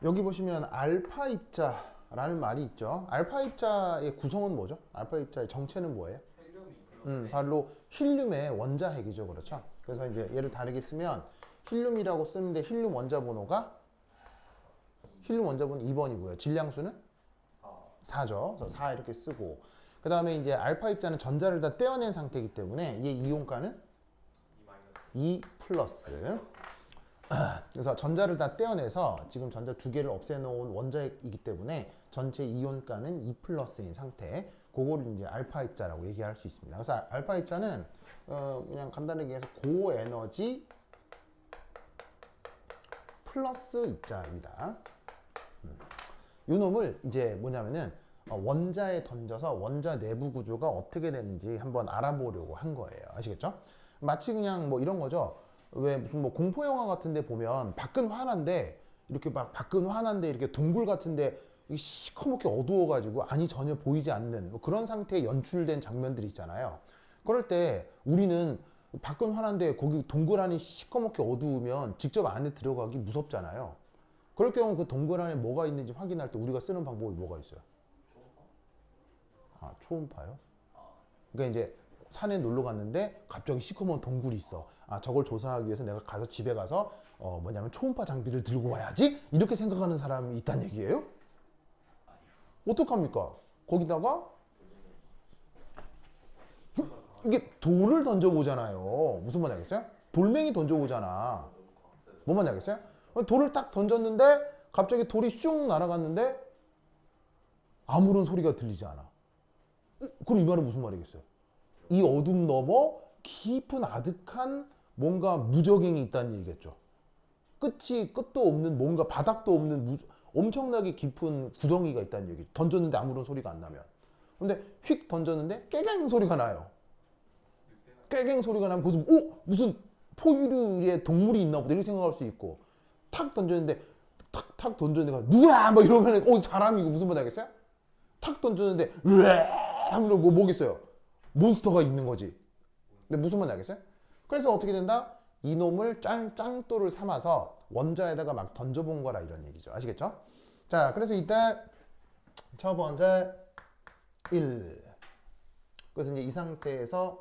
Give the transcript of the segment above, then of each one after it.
여기 보시면 알파 입자라는 말이 있죠. 알파 입자의 구성은 뭐죠? 알파 입자의 정체는 뭐예요? 바로 힐륨의 원자핵이죠. 그렇죠? 그래서 이제 얘를 다르게 쓰면 힐륨이라고 쓰는데 힐륨 원자 번호가 2번이고요. 질량수는 4죠. 그래서 4 이렇게 쓰고 그 다음에 이제 알파 입자는 전자를 다 떼어낸 상태이기 때문에 얘 이온가는 2 플러스. 그래서 전자를 다 떼어내서 지금 전자 두 개를 없애놓은 원자이기 때문에 전체 이온가는 2 플러스인 상태. 그거를 이제 알파 입자라고 얘기할 수 있습니다. 그래서 알파 입자는 그냥 간단하게 해서 고에너지 플러스 입자입니다. 이 놈을 이제 뭐냐면은 원자에 던져서 원자 내부 구조가 어떻게 되는지 한번 알아보려고 한 거예요. 아시겠죠? 마치 그냥 뭐 이런 거죠. 왜 무슨 뭐 공포 영화 같은데 보면 밖은 환한데 이렇게 막 밖은 환한데 이렇게 동굴 같은데 시커멓게 어두워가지고 안이 전혀 보이지 않는 뭐 그런 상태에 연출된 장면들이 있잖아요. 그럴 때 우리는 밖은 환한데 거기 동굴 안이 시커멓게 어두우면 직접 안에 들어가기 무섭잖아요. 그럴 경우 그 동굴 안에 뭐가 있는지 확인할 때 우리가 쓰는 방법이 뭐가 있어요? 아, 초음파요? 그러니까 이제 산에 놀러 갔는데 갑자기 시커먼 동굴이 있어. 아, 저걸 조사하기 위해서 내가 가서 집에 가서 뭐냐면 초음파 장비를 들고 와야지? 이렇게 생각하는 사람이 있다는 얘기예요? 어떡합니까? 거기다가 이게 돌을 던져보잖아요. 무슨 말인지 알겠어요? 돌멩이 던져보잖아. 뭔 말인지 알겠어요? 돌을 딱 던졌는데 갑자기 돌이 슝 날아갔는데 아무런 소리가 들리지 않아. 그럼 이 말은 무슨 말이겠어요? 이 어둠 너머 깊은 아득한 뭔가 무적행이 있다는 얘기겠죠. 끝도 없는 뭔가 바닥도 없는 엄청나게 깊은 구덩이가 있다는 얘기죠. 던졌는데 아무런 소리가 안 나면. 근데 휙 던졌는데 깨갱 소리가 나요. 깨갱 소리가 나면 무슨 포유류의 동물이 있나 보다 이렇게 생각할 수 있고 탁 던졌는데 탁 던졌는데 누구야 막 이러면 사람이고 무슨 말 하겠어요? 탁 던졌는데 으아 하면 뭐겠어요? 몬스터가 있는 거지. 근데 무슨 말인지 알겠어요? 그래서 어떻게 된다? 이놈을 짱돌을 삼아서 원자에다가 막 던져본 거라 이런 얘기죠. 아시겠죠? 자, 그래서 이때 첫 번째 1. 그래서 이제 이 상태에서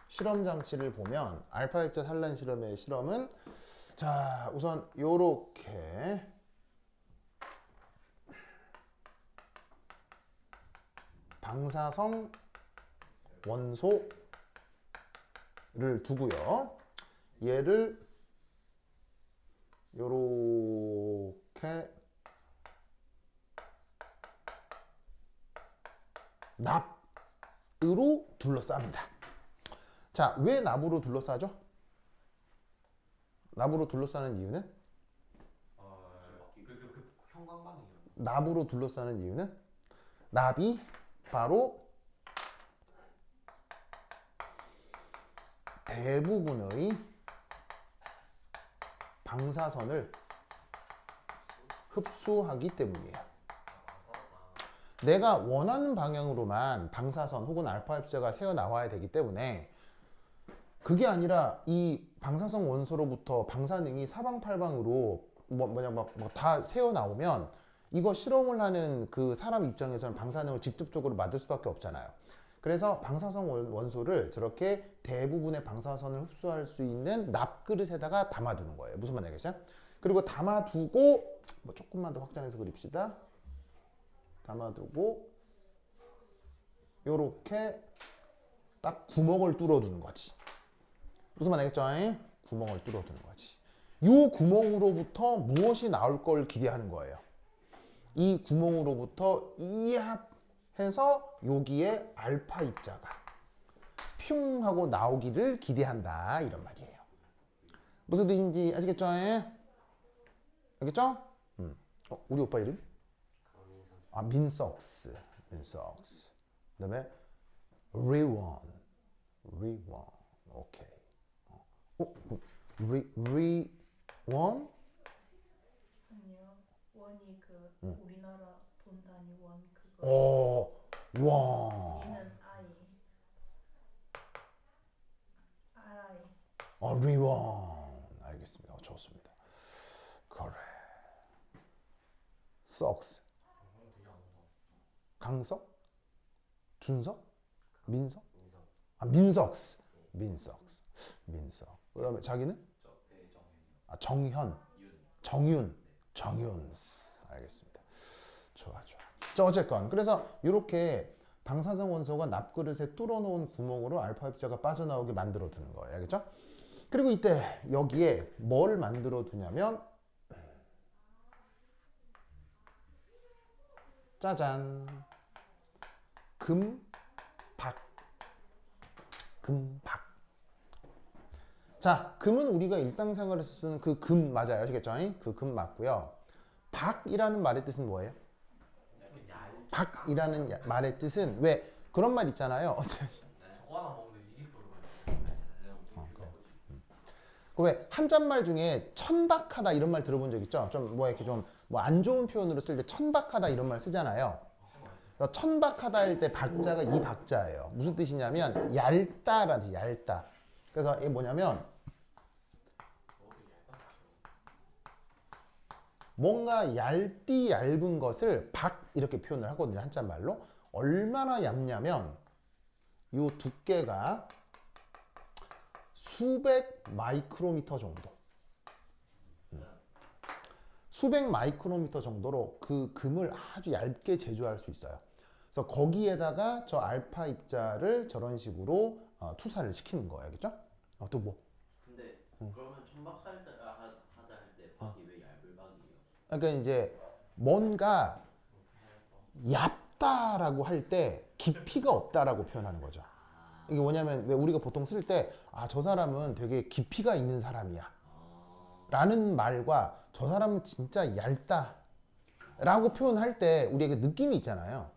실험 장치를 보면 알파 입자 산란 실험의 실험은 자, 우선 요렇게 방사성 원소를 두고요. 얘를 요렇게 납으로 둘러쌉니다. 자, 왜 납으로 둘러싸죠? 납으로 둘러싸는 이유는? 형광반응이요. 납으로 둘러싸는 이유는? 납이 바로 대부분의 방사선을 흡수하기 때문이에요. 내가 원하는 방향으로만 방사선 혹은 알파 입자가 새어 나와야 되기 때문에 그게 아니라 이 방사성 원소로부터 방사능이 사방팔방으로 다 새어 나오면 이거 실험을 하는 그 사람 입장에서는 방사능을 직접적으로 맞을 수밖에 없잖아요. 그래서 방사성 원소를 저렇게 대부분의 방사선을 흡수할 수 있는 납그릇에다가 담아두는 거예요. 무슨 말인지 알겠어요? 그리고 담아두고 조금만 더 확장해서 그립시다. 담아두고 요렇게 딱 구멍을 뚫어두는 거지. 무슨 말 알겠죠? 구멍을 뚫어두는 거지. 이 구멍으로부터 무엇이 나올 걸 기대하는 거예요. 이 구멍으로부터 이합해서 여기에 알파 입자가 퓨 하고 나오기를 기대한다 이런 말이에요. 무슨 뜻인지 아시겠죠? 알겠죠? 우리 오빠 이름? 아, 민석스. 그 다음에 리원. 오케이. 리원? 아니요. 원이 우리나라 돈 단위 원 그거. 와. 얘는 I. RI. 리원. 알겠습니다. 좋아요. 좋습니다. 그래. 썩스. 강석? 준석? 민석? 아, 민석스. 민석스. 민석. 그다음에 자기는? 아, 정현. 정윤. 정윤스. 알겠습니다. 좋아, 좋아. 자, 어쨌건 그래서 이렇게 방사성 원소가 납그릇에 뚫어놓은 구멍으로 알파 입자가 빠져나오게 만들어 두는 거예요. 알겠죠? 그리고 이때 여기에 뭘 만들어 두냐면 짜잔. 금박. 금박. 자, 금은 우리가 일상생활에서 쓰는 그 금 맞아요. 아시겠죠? 그 금 맞고요. 박이라는 말의 뜻은 뭐예요? 박이라는 말의 뜻은 왜 그런 말 있잖아요. 왜 한자말 중에 천박하다 이런 말 들어본 적 있죠? 좀 뭐 이렇게 좀 뭐 안 좋은 표현으로 쓸 때 천박하다 이런 말 쓰잖아요. 그래서 천박하다 할 때 박자가 이 박자예요. 무슨 뜻이냐면 얇다라는 뜻, 얇다. 그래서 이게 뭐냐면 뭔가 얇디 얇은 것을 박 이렇게 표현을 하거든요. 한자말로. 얼마나 얇냐면 이 두께가 수백 마이크로미터 정도. 수백 마이크로미터 정도로 그 금을 아주 얇게 제조할 수 있어요. 그래서 거기에다가 저 알파 입자를 저런 식으로 투사를 시키는 거예요. 알겠죠? 또 뭐? 근데 그러면 천박할 때 하다 할 때 박이 왜 얇을 박이에요? 그러니까 이제 뭔가 얇다라고 할 때 깊이가 없다라고 표현하는 거죠. 이게 뭐냐면 왜 우리가 보통 쓸 때 아, 저 사람은 되게 깊이가 있는 사람이야 라는 말과 저 사람은 진짜 얇다 라고 표현할 때 우리에게 느낌이 있잖아요.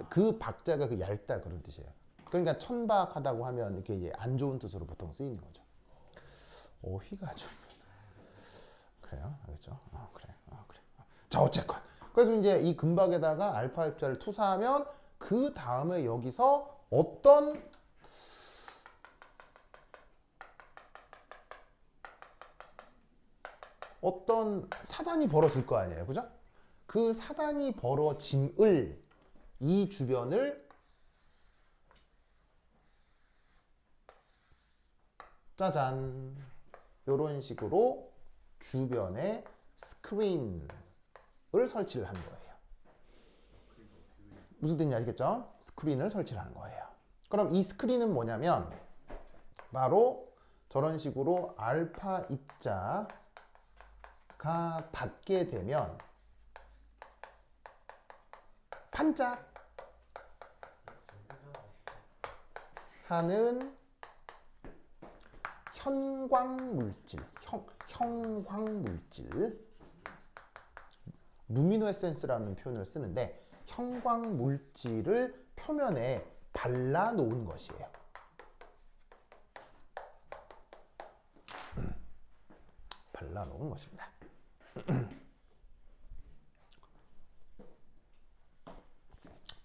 그 박자가 그 얇다 그런 뜻이에요. 그러니까 천박하다고 하면 이렇게 이제 안 좋은 뜻으로 보통 쓰이는 거죠. 어휘가 좀 그래요, 알겠죠? 그래, 그래. 자, 어쨌건 그래서 이제 이 금박에다가 알파 입자를 투사하면 그 다음에 여기서 어떤 사단이 벌어질 거 아니에요, 그죠? 그 사단이 벌어짐을 이 주변을 짜잔 이런 식으로 주변에 스크린을 설치를 하는 거예요. 무슨 뜻인지 알겠죠? 스크린을 설치를 하는 거예요. 그럼 이 스크린은 뭐냐면 바로 저런 식으로 알파 입자가 닿게 되면 반짝 하는 형광물질, 루미노에센스라는 표현을 쓰는데 형광물질을 표면에 발라놓은 것이에요. 발라놓은 것입니다.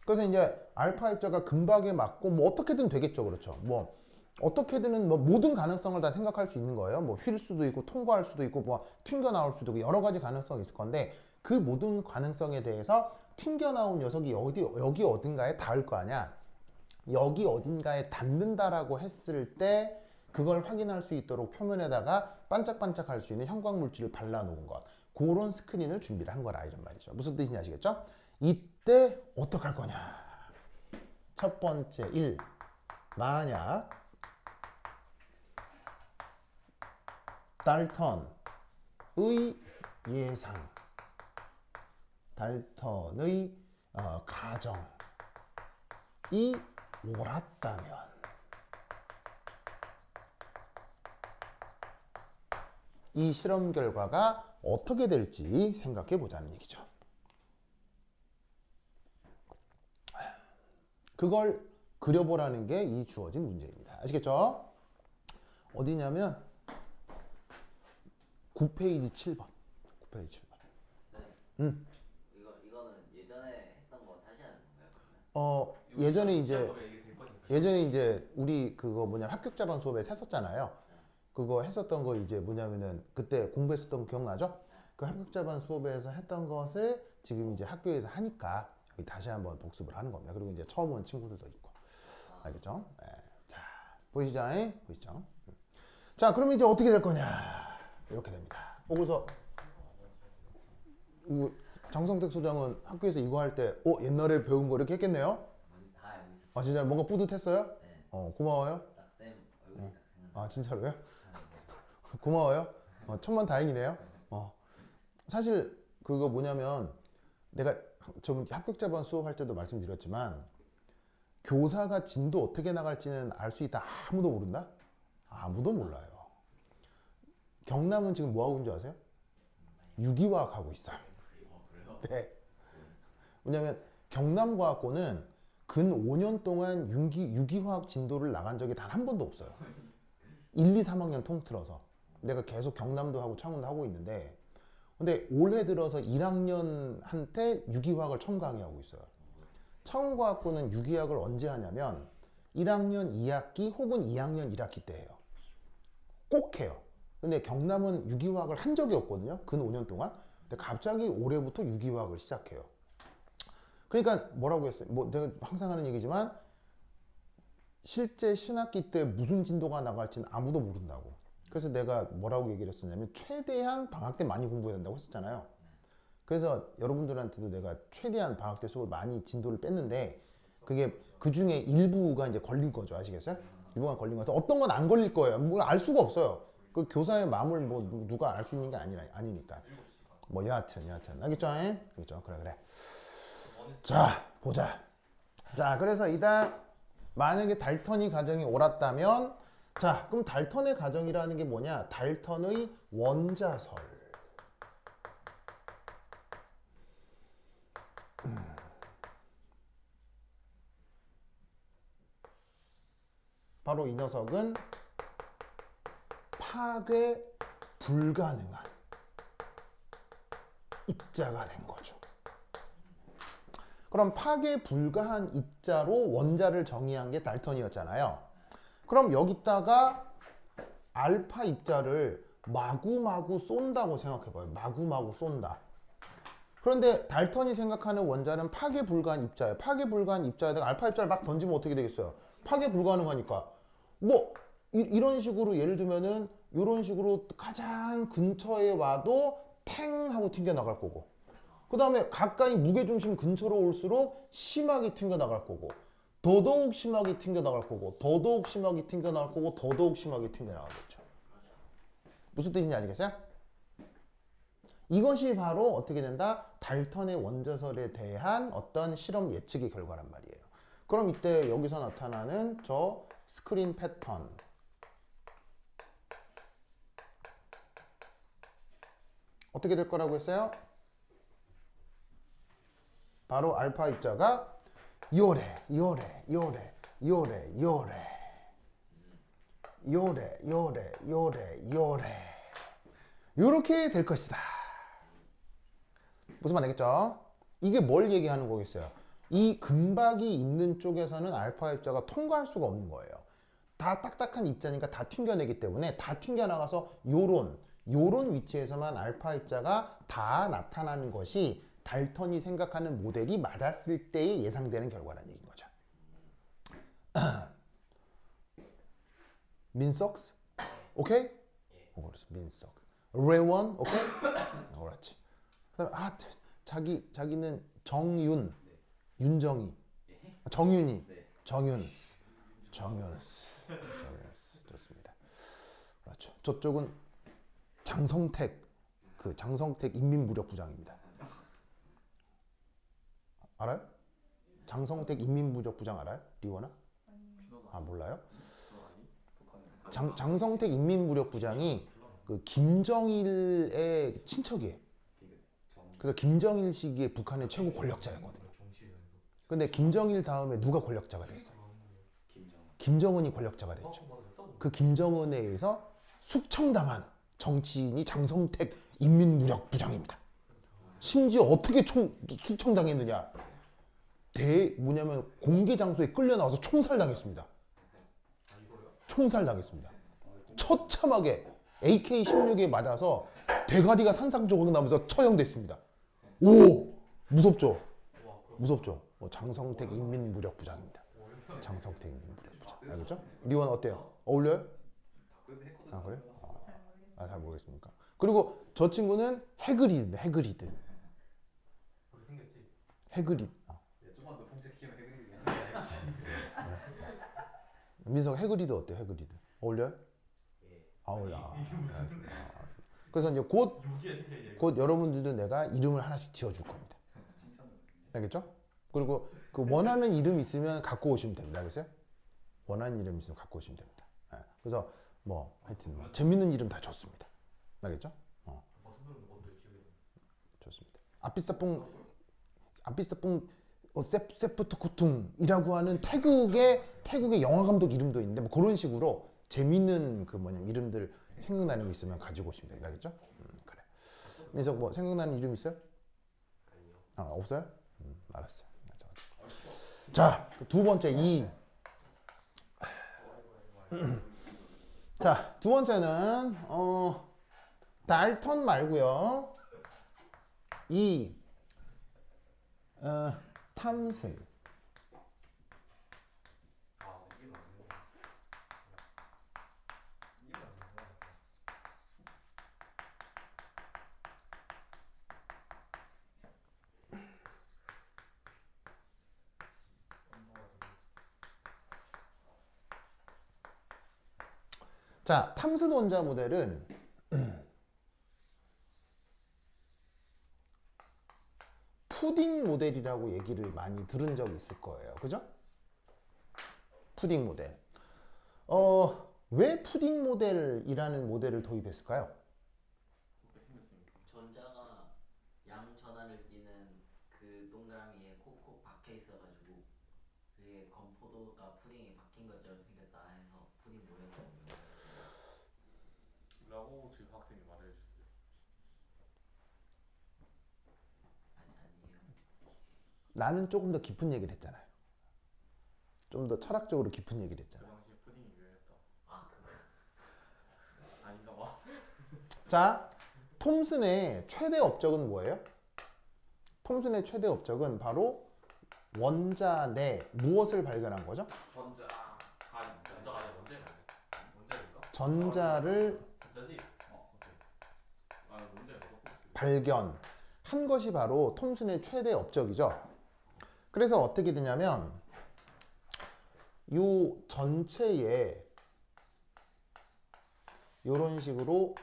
그래서 이제 알파 입자가 금박에 맞고 뭐 어떻게든 되겠죠, 그렇죠? 뭐 어떻게든 뭐 모든 가능성을 다 생각할 수 있는 거예요. 뭐 휠 수도 있고 통과할 수도 있고 뭐 튕겨 나올 수도 있고 여러 가지 가능성이 있을 건데 그 모든 가능성에 대해서 튕겨 나온 녀석이 여기 어딘가에 닿을 거 아니야. 여기 어딘가에 닿는다라고 했을 때 그걸 확인할 수 있도록 표면에다가 반짝반짝할 수 있는 형광물질을 발라놓은 것. 그런 스크린을 준비를 한 거라 이런 말이죠. 무슨 뜻인지 아시겠죠? 이때 어떡할 거냐? 첫 번째 1. 만약 달턴의 예상, 달턴의 가정이 옳았다면 이 실험 결과가 어떻게 될지 생각해 보자는 얘기죠. 그걸 그려보라는 게 이 주어진 문제입니다. 아시겠죠? 어디냐면 9페이지 7번. 9페이지 7번. 쌤, 이거는 예전에 했던 거 다시 하는 건가요? 예전에 이제 우리 그거 뭐냐 합격자반 수업에 했었잖아요. 그거 했었던 거 이제 뭐냐면은 그때 공부했었던 거 기억나죠? 그 합격자반 수업에서 했던 것을 지금 이제 학교에서 하니까 여기 다시 한번 복습을 하는 겁니다. 그리고 이제 처음 온 친구들도 있고. 알겠죠? 네. 자, 보이시죠? 보이시죠? 자, 그러면 이제 어떻게 될 거냐? 이렇게 됩니다. 그래서 장성택 소장은 학교에서 이거 할 때 옛날에 배운 거 이렇게 했겠네요? 뭔지 다 알고 있었어요. 아, 진짜 뭔가 뿌듯했어요? 네. 고마워요. 딱 쌤 얼굴이 딱 생각나. 아, 진짜로요? 고마워요. 천만 다행이네요. 사실 그거 뭐냐면 내가 저 합격자반 수업할 때도 말씀드렸지만 교사가 진도 어떻게 나갈지는 알 수 있다. 아무도 모른다? 아무도 몰라요. 경남은 지금 뭐 하고 있는 줄 아세요? 유기화학 하고 있어요. 그래요? 네. 왜냐면 경남과학고는 근 5년 동안 유기화학 진도를 나간 적이 단 한 번도 없어요. 1, 2, 3학년 통틀어서. 내가 계속 경남도 하고 창원도 하고 있는데 근데 올해 들어서 1학년한테 유기화학을 처음 강의하고 있어요. 창원과학고는 유기화학을 언제 하냐면 1학년 2학기 혹은 2학년 1학기 때 해요. 꼭 해요. 근데 경남은 유기화학을 한 적이 없거든요. 근 5년 동안. 근데 갑자기 올해부터 유기화학을 시작해요. 그러니까 뭐라고 했어요? 뭐 내가 항상 하는 얘기지만 실제 신학기 때 무슨 진도가 나갈지는 아무도 모른다고. 그래서 내가 뭐라고 얘기를 했었냐면 최대한 방학 때 많이 공부해야 된다고 했었잖아요. 그래서 여러분들한테도 내가 최대한 방학 때 수업을 많이 진도를 뺐는데 그게 그 중에 일부가 이제 걸린 거죠. 아시겠어요? 일부가 걸린 거라서 어떤 건 안 걸릴 거예요. 뭐 알 수가 없어요. 그 교사의 마음을 뭐 누가 알 수 있는 게 아니니까. 뭐 여하튼 알겠죠? 그렇죠? 그래. 자, 보자. 자, 그래서 이달 만약에 달턴이 가정이 옳았다면 자, 그럼 달턴의 가정이라는 게 뭐냐? 달턴의 원자설. 바로 이 녀석은 파괴 불가능한 입자가 된 거죠. 그럼 파괴 불가한 입자로 원자를 정의한 게 달턴이었잖아요. 그럼 여기다가 알파 입자를 마구마구 쏜다고 생각해봐요. 마구마구 쏜다. 그런데 달턴이 생각하는 원자는 파괴 불가한 입자예요. 파괴 불가한 입자에다가 알파 입자를 막 던지면 어떻게 되겠어요? 파괴 불가능하니까. 뭐 이런 식으로 예를 들면은 이런 식으로 가장 근처에 와도 탱 하고 튕겨 나갈 거고 그 다음에 가까이 무게중심 근처로 올수록 심하게 튕겨 나갈 거고 더더욱 심하게 튕겨 나갈 거고 더더욱 심하게 튕겨 나갈 거고 더더욱 심하게 튕겨 나가겠죠. 무슨 뜻인지 아시겠어요? 이것이 바로 어떻게 된다? 달턴의 원자설에 대한 어떤 실험 예측의 결과란 말이에요. 그럼 이때 여기서 나타나는 저 스크린 패턴 어떻게 될 거라고 했어요? 바로 알파 입자가 요래 요렇게 될 것이다. 무슨 말 알겠죠? 이게 뭘 얘기하는 거겠어요? 이 금박이 있는 쪽에서는 알파 입자가 통과할 수가 없는 거예요. 다 딱딱한 입자니까 다 튕겨내기 때문에 다 튕겨나가서 요런 위치에서만 알파 입자가 다 나타나는 것이 달턴이 생각하는 모델이 맞았을 때에 예상되는 결과라는 얘기인 거죠. 민석스? 오케이? 그렇지. 민석스. 레원? 오케이? 그렇지. 그다음 자기는 정윤, 윤정이, 정윤이, 정윤스. 좋습니다. 그렇죠. 저쪽은 장성택 인민무력부장입니다. 알아요? 장성택 인민무력부장 알아요? 리원아? 아 몰라요? 장성택 인민무력부장이 그 김정일의 친척이에요. 그래서 김정일 시기에 북한의 최고 권력자였거든요. 근데 김정일 다음에 누가 권력자가 됐어요? 김정은이 권력자가 됐죠. 그 김정은에 의해서 숙청당한 정치인이 장성택 인민무력부장입니다. 심지어 어떻게 숙청당했느냐? 공개 장소에 끌려 나와서 총살당했습니다. 총살당했습니다. 처참하게 AK-16에 맞아서 대가리가 산산조각 나면서 처형됐습니다. 오, 무섭죠? 무섭죠? 장성택 인민무력부장입니다. 장성택 인민무력부장. 알겠죠? 리원 어때요? 어울려요? 아, 그래요? 잘 모르겠습니까? 그리고 저 친구는 해그리드입니다. 해그리드. 해그리드. 조금만 더 풍족시키면 해그리드. 민석 해그리드 어때요? 해그리드. 어울려요? 어울려. 그래서 이제 곧 여러분들도 내가 이름을 하나씩 지어줄 겁니다. 알겠죠? 그리고 그 원하는 이름 있으면 갖고 오시면 됩니다. 알겠어요? 원하는 이름 있으면 갖고 오시면 됩니다. 그래서 뭐 하여튼 뭐 재밌는 이름 다 좋습니다. 알겠죠? 좋습니다. 아피스타풍 세프트쿠퉁이라고 하는 태국의 영화 감독 이름도 있는데 뭐 그런 식으로 재밌는 그 이름들 생각나는 거 있으면 가지고 오시면 됩니다. 알겠죠? 그래. 그래서 뭐 생각나는 이름 있어요? 없어요? 알았어요. 자, 두 번째 자, 두 번째는 달턴 말고요. 탐슨. 자, 탐슨 원자 모델은 푸딩 모델이라고 얘기를 많이 들은 적이 있을 거예요. 그죠? 푸딩 모델. 왜 푸딩 모델이라는 모델을 도입했을까요? 전자가 양 전환을 띠는 그 동그라미에 콕콕 박혀 있어가지고 그게 건포도가 푸딩에 박힌 것처럼 생겼다 해서 푸딩 모델이라고 지금 학생이 말해주셨어요. 아니에요. 나는 조금 더 깊은 얘기를 했잖아요. 좀 더 철학적으로 깊은 얘기를 그 했잖아요. 당시에 푸딩이 유행했다. 그거 아닌가 봐. 자, 톰슨의 최대 업적은 뭐예요? 톰슨의 최대 업적은 바로 원자 내 무엇을 발견한 거죠? 전자가 아니라 원자인가? 전자를 전자지? 오케이. 원자인가? 발견한 것이 바로 톰슨의 최대 업적이죠. 그래서 어떻게 되냐면 이 전체에 이런 식으로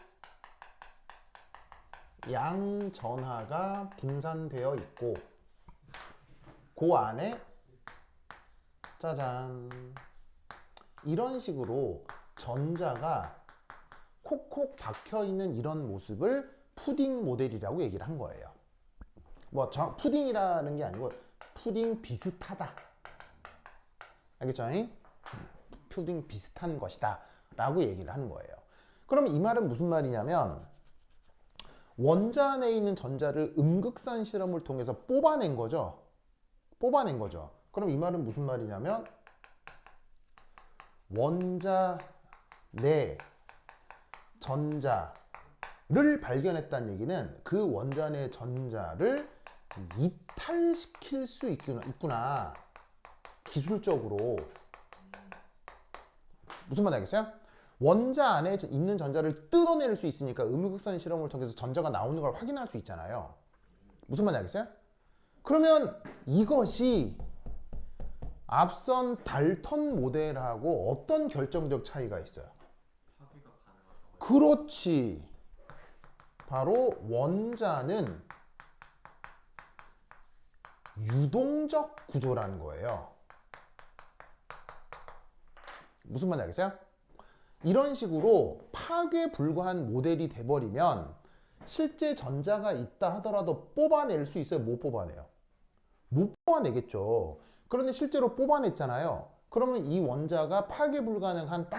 양 전하가 분산되어 있고 그 안에 짜잔 이런 식으로 전자가 콕콕 박혀 있는 이런 모습을 푸딩 모델이라고 얘기를 한 거예요. 뭐 푸딩이라는 게 아니고 푸딩 비슷하다. 알겠죠? 푸딩 비슷한 것이다 라고 얘기를 하는 거예요. 그럼 이 말은 무슨 말이냐면 원자 안에 있는 전자를 음극산 실험을 통해서 뽑아낸 거죠. 그럼 이 말은 무슨 말이냐면 원자 내 전자를 발견했다는 얘기는 그 원자 내 전자를 이탈시킬 수 있구나. 기술적으로. 무슨 말 알겠어요? 원자 안에 있는 전자를 뜯어낼 수 있으니까 음극산 실험을 통해서 전자가 나오는 걸 확인할 수 있잖아요. 무슨 말인지 알겠어요? 그러면 이것이 앞선 달턴 모델하고 어떤 결정적 차이가 있어요? 파괴가 가능하다고. 그렇지. 바로 원자는 유동적 구조라는 거예요. 무슨 말인지 알겠어요? 이런 식으로 파괴 불가한 모델이 돼버리면 실제 전자가 있다 하더라도 뽑아낼 수 있어요? 못 뽑아내요? 못 뽑아내겠죠. 그런데 실제로 뽑아냈잖아요. 그러면 이 원자가 파괴 불가능한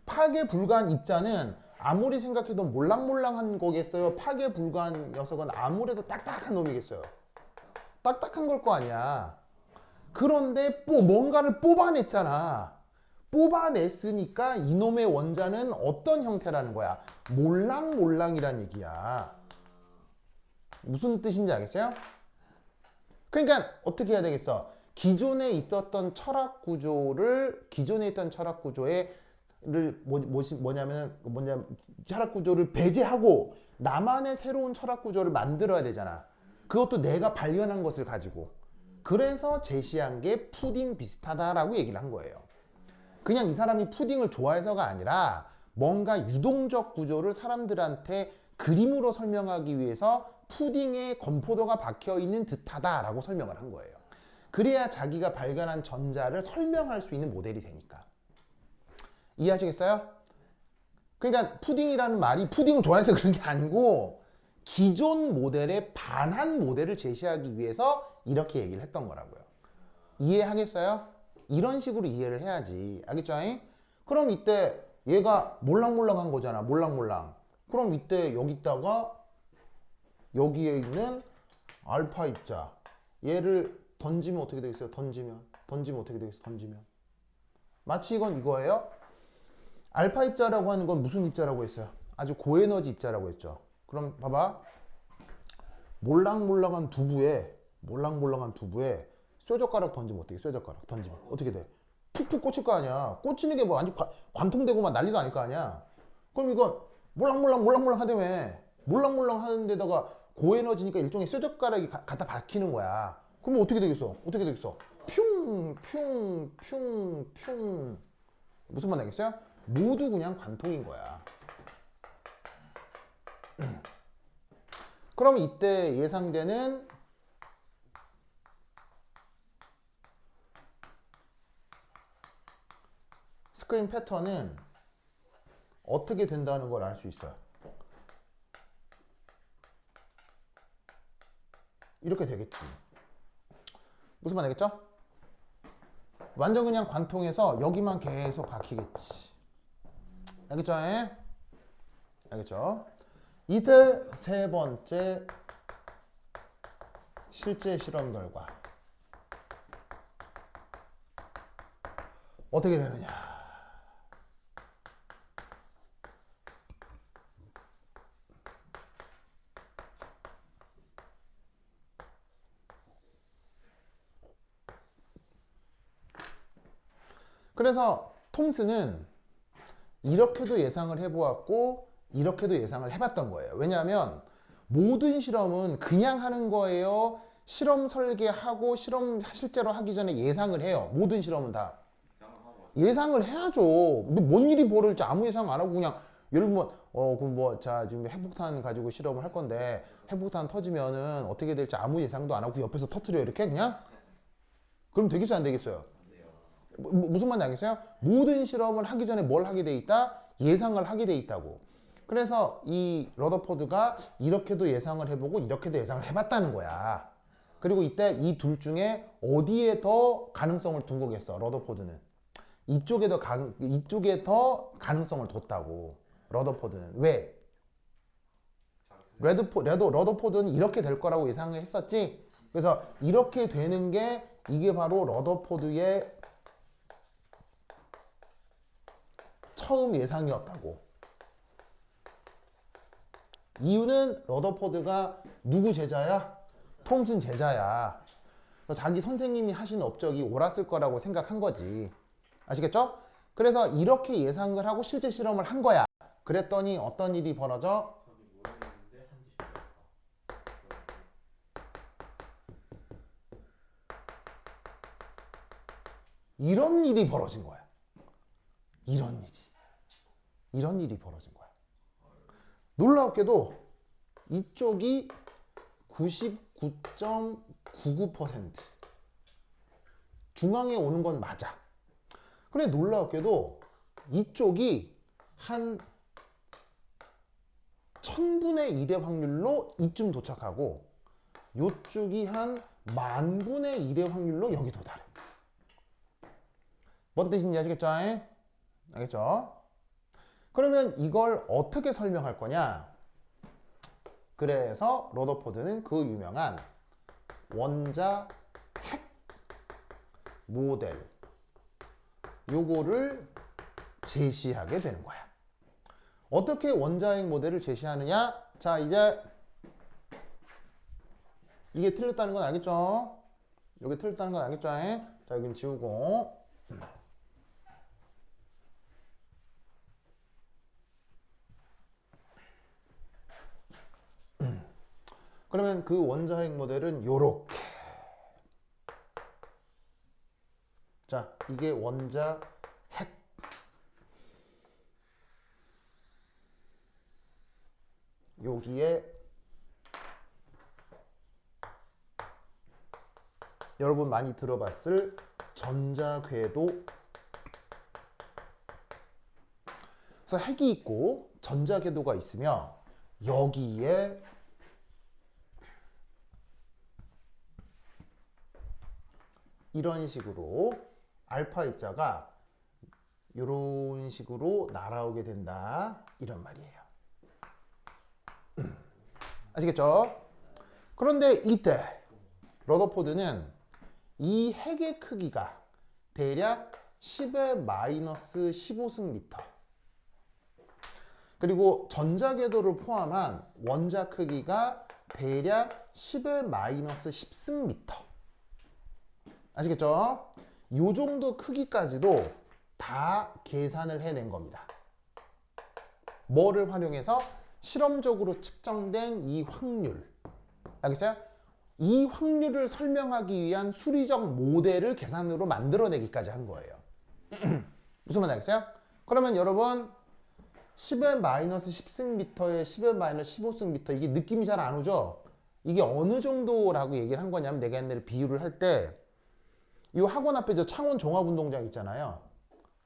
파괴 불가한 입자는 아무리 생각해도 몰랑몰랑한 거겠어요? 파괴 불가한 녀석은 아무래도 딱딱한 놈이겠어요? 딱딱한 걸 거 아니야. 그런데 뭔가를 뽑아냈잖아. 뽑아냈으니까 이놈의 원자는 어떤 형태라는 거야? 몰랑몰랑이란 얘기야. 무슨 뜻인지 알겠어요? 그러니까 어떻게 해야 되겠어? 기존에 있던 철학 구조를 철학 구조를 배제하고 나만의 새로운 철학 구조를 만들어야 되잖아. 그것도 내가 발견한 것을 가지고. 그래서 제시한 게 푸딩 비슷하다라고 얘기를 한 거예요. 그냥 이 사람이 푸딩을 좋아해서가 아니라 뭔가 유동적 구조를 사람들한테 그림으로 설명하기 위해서 푸딩에 건포도가 박혀 있는 듯하다라고 설명을 한 거예요. 그래야 자기가 발견한 전자를 설명할 수 있는 모델이 되니까. 이해하시겠어요? 그러니까 푸딩이라는 말이 푸딩을 좋아해서 그런 게 아니고 기존 모델에 반한 모델을 제시하기 위해서 이렇게 얘기를 했던 거라고요. 이해하겠어요? 이런 식으로 이해를 해야지. 알겠죠? 그럼 이때 얘가 몰랑몰랑한 거잖아. 몰랑몰랑. 그럼 이때 여기다가 여기에 있는 알파 입자 얘를 던지면 어떻게 되겠어요? 던지면 어떻게 되겠어요? 던지면 마치 이건 이거예요. 알파 입자라고 하는 건 무슨 입자라고 했어요? 아주 고에너지 입자라고 했죠. 그럼 봐봐. 몰랑몰랑한 두부에 쇠젓가락 던지면 어떻게? 쇠젓가락 던지면 어떻게 돼? 푹푹 꽂힐 거 아니야. 꽂히는 게 뭐 완전 관통되고 막 난리도 아닐 거 아니야. 그럼 이건 몰랑몰랑 하다며. 몰랑몰랑 하는 데다가 고에너지니까 일종의 쇠젓가락이 갖다 박히는 거야. 그러면 어떻게 되겠어? 퓨. 무슨 말 나겠어요? 모두 그냥 관통인 거야. 그럼 이때 예상되는 스크린 패턴은 어떻게 된다는 걸 알 수 있어요. 이렇게 되겠지. 무슨 말 알겠죠? 완전 그냥 관통해서 여기만 계속 박히겠지. 알겠죠? 알겠죠? 이때 세 번째 실제 실험 결과 어떻게 되느냐? 그래서 톰슨은 이렇게도 예상을 해보았고 이렇게도 예상을 해봤던 거예요. 왜냐하면 모든 실험은 그냥 하는 거예요. 실험 설계하고 실험 실제로 하기 전에 예상을 해요. 모든 실험은 다 예상을 해야죠. 뭔 일이 벌어질지 아무 예상 안 하고 그냥 예를 들면 자 지금 핵폭탄 가지고 실험을 할 건데 핵폭탄 터지면은 어떻게 될지 아무 예상도 안 하고 옆에서 터트려 이렇게 그냥 그럼 되겠어요 안 되겠어요? 무슨 말인지 알겠어요? 모든 실험을 하기 전에 뭘 하게 돼 있다? 예상을 하게 돼 있다고. 그래서 이 러더포드가 이렇게도 예상을 해보고 이렇게도 예상을 해봤다는 거야. 그리고 이때 이 둘 중에 어디에 더 가능성을 둔 거겠어? 러더포드는 이쪽에 더 가능성을 뒀다고. 러더포드는 왜? 러더포드는 이렇게 될 거라고 예상을 했었지. 그래서 이렇게 되는 게 이게 바로 러더포드의 처음 예상이었다고. 이유는 러더포드가 누구 제자야? 톰슨 제자야. 그래서 자기 선생님이 하신 업적이 옳았을 거라고 생각한 거지. 아시겠죠? 그래서 이렇게 예상을 하고 실제 실험을 한 거야. 그랬더니 어떤 일이 벌어져? 이런 일이 벌어진 거야. 이런 일이 벌어진 거야. 놀랍게도 이쪽이 99.99% 중앙에 오는 건 맞아. 그래 놀랍게도 이쪽이 한 1000분의 1의 확률로 이쯤 도착하고 이쪽이 한 10,000분의 1의 확률로 여기 도달해. 뭔 뜻인지 아시겠죠? 알겠죠? 그러면 이걸 어떻게 설명할 거냐? 그래서 러더포드는 그 유명한 원자 핵 모델 요거를 제시하게 되는 거야. 어떻게 원자핵 모델을 제시하느냐? 자, 이제 이게 틀렸다는 건 알겠죠? 이게 틀렸다는 건 알겠죠? 자, 여긴 지우고. 그러면 그 원자핵 모델은 요렇게. 자, 이게 원자핵. 여기에 여러분 많이 들어봤을 전자궤도. 그래서 핵이 있고 전자궤도가 있으며 여기에 이런 식으로 알파 입자가 이런 식으로 날아오게 된다, 이런 말이에요. 아시겠죠? 그런데 이때 러더포드는 이 핵의 크기가 대략 10의 마이너스 15승 미터, 그리고 전자궤도를 포함한 원자 크기가 대략 10의 마이너스 10승 미터. 아시겠죠? 요 정도 크기까지도 다 계산을 해낸 겁니다. 뭐를 활용해서? 실험적으로 측정된 이 확률. 알겠어요? 이 확률을 설명하기 위한 수리적 모델을 계산으로 만들어내기까지 한 거예요. 무슨 말인지 알겠어요? 그러면 여러분 10의 마이너스 10승 미터에 10의 마이너스 15승 미터, 이게 느낌이 잘 안 오죠? 이게 어느 정도라고 얘기를 한 거냐면, 내가 옛날에 비유를 할 때 이 학원 앞에 저 창원 종합운동장 있잖아요.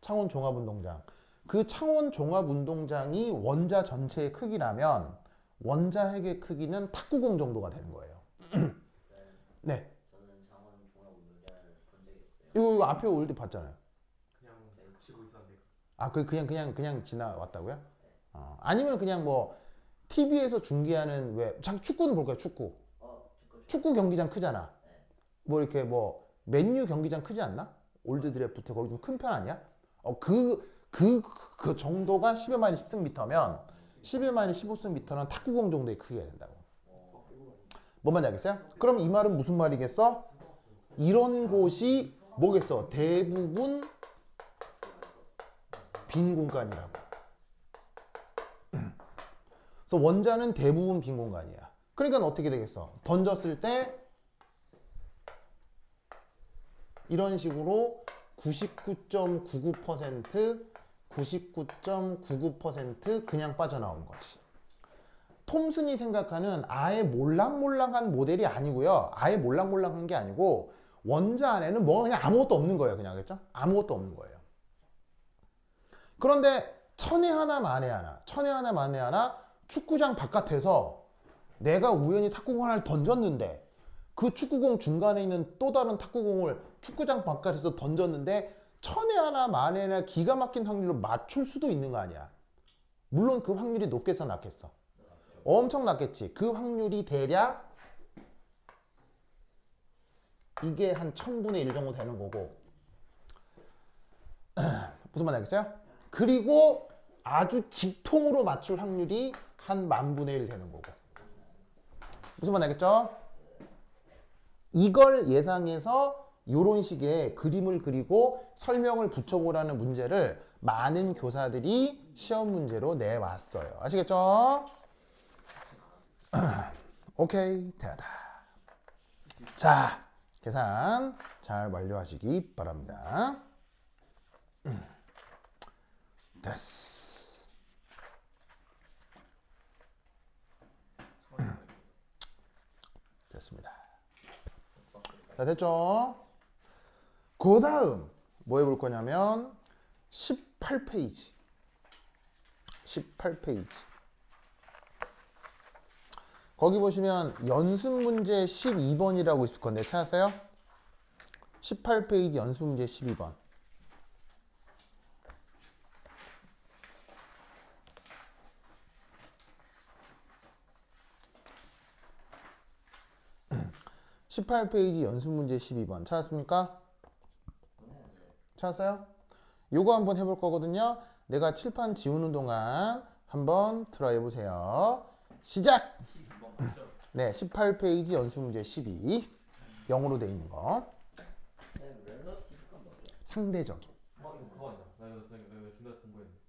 창원 종합운동장. 그 창원 종합운동장이 원자 전체의 크기라면 원자핵의 크기는 탁구공 정도가 되는 거예요. 네. 저는 창원 종합운동장을 본 적이 없어요. 이거 앞에 올 때 봤잖아요. 그냥 지고 있었는데. 아, 그냥 지나왔다고요? 아니면 그냥 뭐 TV에서 중계하는, 왜 축구는 볼 거야, 축구. 축구 경기장 크잖아. 뭐 이렇게 뭐 맨유 경기장 크지 않나? 올드 드래프트 거기 좀 큰 편 아니야? 그 정도가 10의 마이너스 10승 미터면 10의 마이너스 15승 미터는 탁구공 정도의 크기가 된다고. 뭔 말인지 알겠어요? 그럼 이 말은 무슨 말이겠어? 이런 곳이 뭐겠어? 대부분 빈 공간이라고. 그래서 원자는 대부분 빈 공간이야. 그러니까 어떻게 되겠어? 던졌을 때 이런 식으로 99.99%, 99.99% 그냥 빠져나온 거지. 톰슨이 생각하는 아예 몰랑몰랑한 모델이 아니고요. 아예 몰랑몰랑한 게 아니고 원자 안에는 뭐가 그냥 아무것도 없는 거예요. 그냥, 그렇죠? 아무것도 없는 거예요. 그런데 천에 하나 만에 하나, 천에 하나 만에 하나 축구장 바깥에서 내가 우연히 탁구공 하나를 던졌는데 그 축구공 중간에 있는 또 다른 탁구공을 축구장 바깥에서 던졌는데 천에 하나 만에 하나 기가 막힌 확률로 맞출 수도 있는 거 아니야. 물론 그 확률이 높겠어, 낮겠어? 엄청 낮겠지. 그 확률이 대략 이게 한 1000분의 1 정도 되는 거고. 무슨 말인지 알겠어요? 그리고 아주 직통으로 맞출 확률이 한 10,000분의 1 되는 거고. 무슨 말인지 알겠죠? 이걸 예상해서 이런 식의 그림을 그리고 설명을 붙여보라는 문제를 많은 교사들이 시험 문제로 내왔어요. 아시겠죠? 오케이, 됐다. 자, 계산 잘 완료하시기 바랍니다. 됐어. 됐습니다. 자, 됐죠? 그 다음 뭐 해볼 거냐면 18페이지. 18페이지. 거기 보시면 연습 문제 12번이라고 있을 건데 찾았어요? 18페이지 연습 문제 12번. (18페이지) 연습 문제 12번 찾았습니까? 찾았어요? 요거 한번 해볼 거거든요. 내가 칠판 지우는 동안 한번 트라이 해보세요. 시작! 12번 맞죠? 네, 18페이지 연습문제 12. 0으로 돼 있는 거. 네, relative가 뭐죠? 상대적인. 이거 그거 아니다. 나 이거 준비해서 공부했는데.